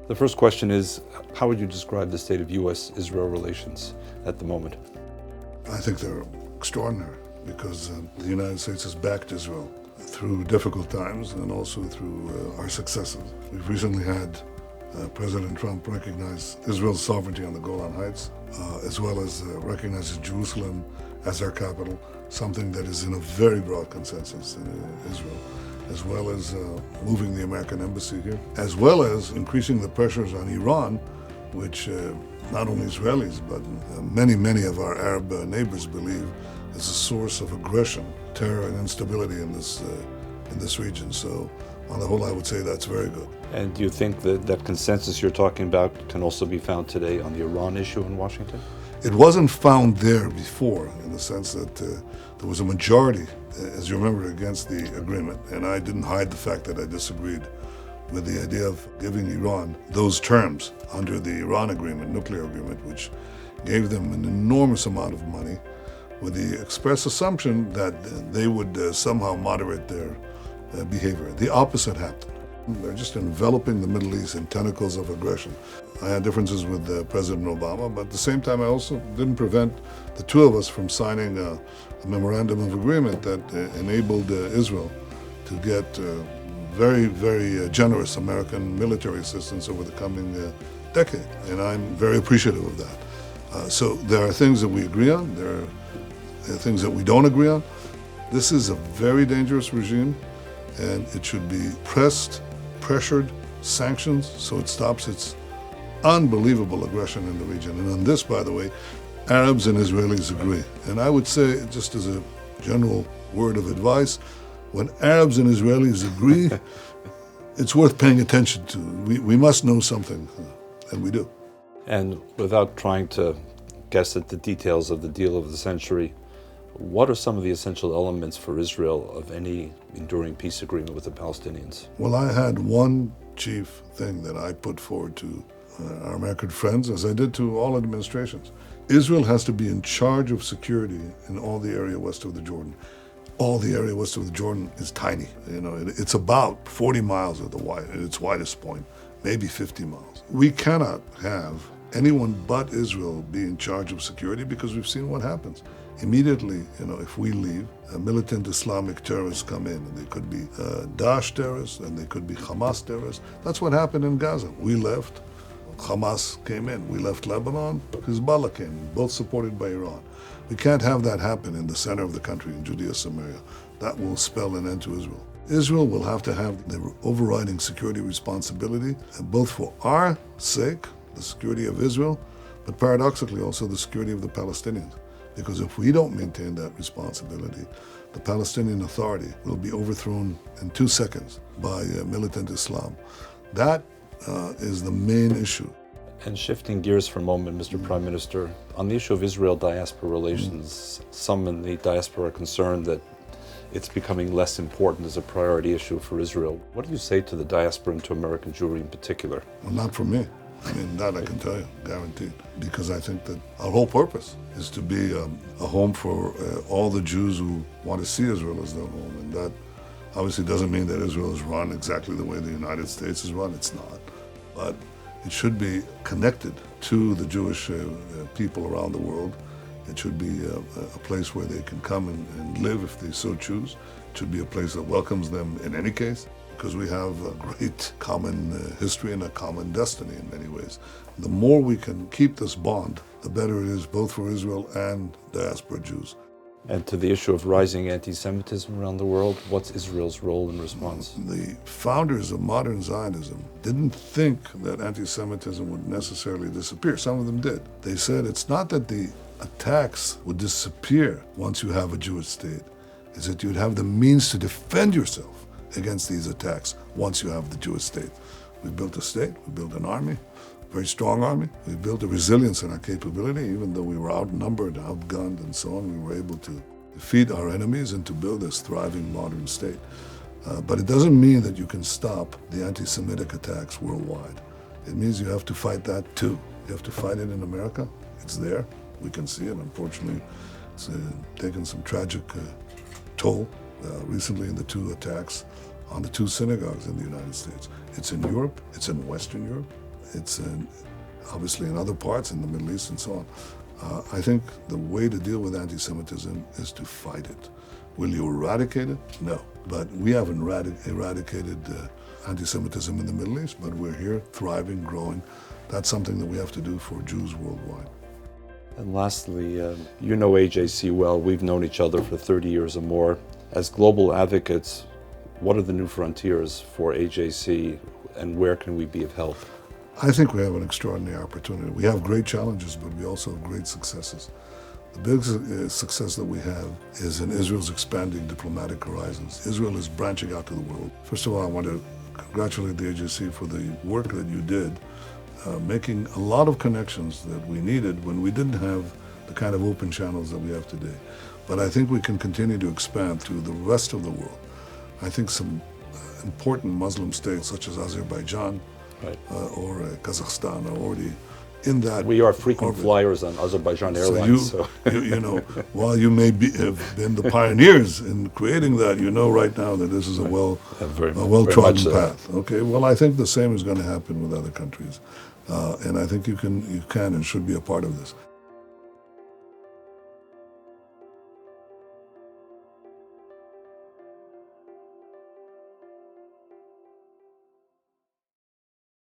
The first question is, how would you describe the state of U.S. Israel relations at the moment? I think they're extraordinary because the United States has backed Israel through difficult times and also through our successes. We've recently had President Trump recognize Israel's sovereignty on the Golan Heights, as well as recognizes Jerusalem as our capital, something that is in a very broad consensus in Israel, as well as moving the American embassy here, as well as increasing the pressures on Iran, which not only Israelis, but many of our Arab neighbors believe is a source of aggression, terror, and instability in this region. So on the whole, I would say that's very good. And do you think that that consensus you're talking about can also be found today on the Iran issue in Washington? It wasn't found there before, in the sense that there was a majority, as you remember, against the agreement. And I didn't hide the fact that I disagreed with the idea of giving Iran those terms under the Iran agreement, nuclear agreement, which gave them an enormous amount of money with the express assumption that they would somehow moderate their behavior. The opposite happened. They're just enveloping the Middle East in tentacles of aggression. I had differences with President Obama, but at the same time I also didn't prevent the two of us from signing a memorandum of agreement that enabled Israel to get very generous American military assistance over the coming decade. And I'm very appreciative of that. So there are things that we agree on, there are things that we don't agree on. This is a very dangerous regime, and it should be pressed, pressured, sanctions, so it stops its unbelievable aggression in the region. And on this, by the way, Arabs and Israelis agree. And I would say, just as a general word of advice, when Arabs and Israelis agree, it's worth paying attention to. We must know something, and we do. And without trying to guess at the details of the deal of the century, what are some of the essential elements for Israel of any enduring peace agreement with the Palestinians? Well, I had one chief thing that I put forward to our American friends, as I did to all administrations. Israel has to be in charge of security in all the area west of the Jordan. All the area west of the Jordan is tiny. You know, it's about 40 miles at its widest point, maybe 50 miles. We cannot have anyone but Israel be in charge of security because we've seen what happens. Immediately, if we leave, militant Islamic terrorists come in, and they could be Daesh terrorists, and they could be Hamas terrorists. That's what happened in Gaza. We left, Hamas came in. We left Lebanon, Hezbollah came in, both supported by Iran. We can't have that happen in the center of the country, in Judea, Samaria. That will spell an end to Israel. Israel will have to have the overriding security responsibility, both for our sake, the security of Israel, but paradoxically also the security of the Palestinians. Because if we don't maintain that responsibility, the Palestinian Authority will be overthrown in 2 seconds by militant Islam. That is the main issue. And shifting gears for a moment, Mr. Prime Minister, on the issue of Israel-Diaspora relations, some in the diaspora are concerned that it's becoming less important as a priority issue for Israel. What do you say to the diaspora and to American Jewry in particular? Well, not for me. I mean, that I can tell you, guaranteed. Because I think that our whole purpose is to be a home for all the Jews who want to see Israel as their home. And that obviously doesn't mean that Israel is run exactly the way the United States is run. It's not. But it should be connected to the Jewish people around the world. It should be a place where they can come and live if they so choose. It should be a place that welcomes them in any case, because we have a great common history and a common destiny in many ways. The more we can keep this bond, the better it is both for Israel and diaspora Jews. And to the issue of rising anti-Semitism around the world, what's Israel's role in response? The founders of modern Zionism didn't think that anti-Semitism would necessarily disappear. Some of them did. They said it's not that the attacks would disappear once you have a Jewish state. It's that you'd have the means to defend yourself against these attacks once you have the Jewish state. We built a state, we built an army, a very strong army. We built a resilience in our capability. Even though we were outnumbered, outgunned, and so on, we were able to defeat our enemies and to build this thriving modern state. But it doesn't mean that you can stop the anti-Semitic attacks worldwide. It means you have to fight that too. You have to fight it in America. It's there. We can see it. Unfortunately, it's taken some tragic toll recently in the 2 attacks on the 2 synagogues in the United States. It's in Europe, it's in Western Europe, it's obviously in other parts in the Middle East and so on. I think the way to deal with anti-Semitism is to fight it. Will you eradicate it? No. But we haven't eradicated anti-Semitism in the Middle East, but we're here, thriving, growing. That's something that we have to do for Jews worldwide. And lastly, you know AJC well. We've known each other for 30 years or more. As global advocates, what are the new frontiers for AJC, and where can we be of help? I think we have an extraordinary opportunity. We have great challenges, but we also have great successes. The big success that we have is in Israel's expanding diplomatic horizons. Israel is branching out to the world. First of all, I want to congratulate the AJC for the work that you did, making a lot of connections that we needed when we didn't have the kind of open channels that we have today. But I think we can continue to expand to the rest of the world. I think some important Muslim states such as Azerbaijan, right, or Kazakhstan are already in that. We are frequent orbit. Flyers on Azerbaijan Airlines. You know, while you may have been the pioneers in creating that, you know right now that this is a well-trodden path. Okay, well, I think the same is going to happen with other countries, and I think you can and should be a part of this.